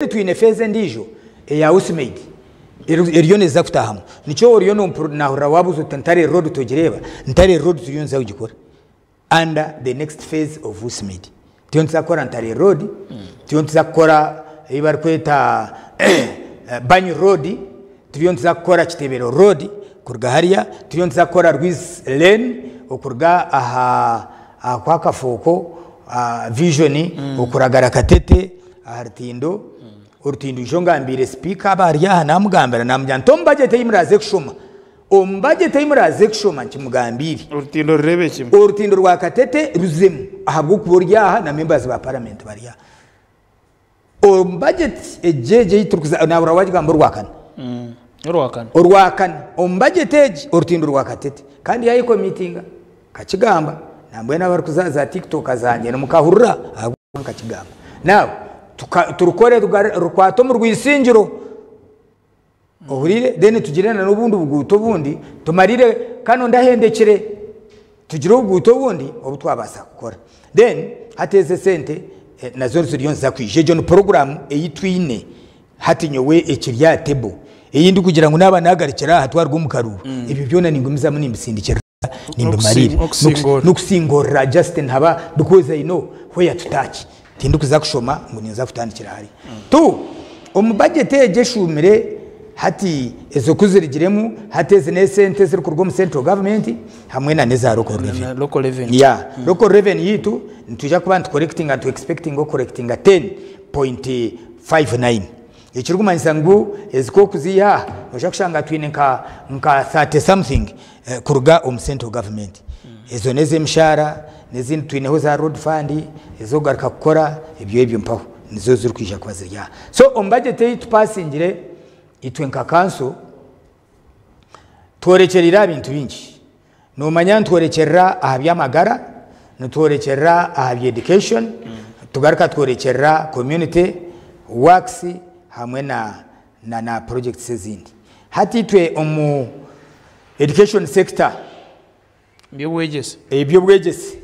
twine phase ndijo ya housemaid eriyo neza kutahamu nico oriyo no nahura wabuzo tantare road togireba ntare road tuyonza ugikora under the next phase of housemaid tuyonza kora ntare road tuyonza kora ibari kweta banyu road tuyonza kora kitebero road kurga hariya tuyonza kora rwiz lane okurga aha kwa kafoko vision okuragara katete artindo urutindo jongambire speaker bariya namugambira namujyanto mbagete imuraze kushoma ombagete imuraze kushoma kimugambire urutindo rebe kimwe urutindo rwa katete ruzemu ahabwo kuborya na members ba parliament bariya ombagete ejeje iturukuza na urawajigambo rwakana urwakana ombagete urutindo rwa katete kandi yayiko meeting kachigamba nambwe n'abari kuzaza TikTok azanye no mukahurura ahabwo kachigamba now turukore rukwato mu rwisingiro ohurire then tugirana n'ubundi buguto bundi tumarire kano ndahendekere tugire ubuguto bundi obutwabasa gukora then hateze sente nazo ziriyonza kwije John program eyitwine hatinyowe ekirya table eyindi kugira ngo naba nagarikira hatwarwa mukaruru ibi byona ningumiza mu nimbisindikira nimbe marire nukusingora Justin haba because I know where to touch tindu kuza kushoma ngo ninza kutandikira hari tu omubagete ejeshumire hati ezo kuzirigiremu hateze nesente ziri kurwo mu central government hamwe na neza local revenue yeah local revenue yitu ntuja kuba collecting and expecting go collecting 10.59 ekirugumanyisa ngo eziko kuziha noja kushanga twine nka 30 something kurga om central government ezo neze mshara nezindi twineho za road fund ezo garuka gukora ibyo mpaho nizo ziri kwija kwazirya so on budget yitu passingire itwenka council tworekerira ibintu bingi no manya tworekerera ahabyamagara ntworekerera ahabye education tugaruka tworekerera community works hamwe na projects zindi hati twe omu education sector byo bwegese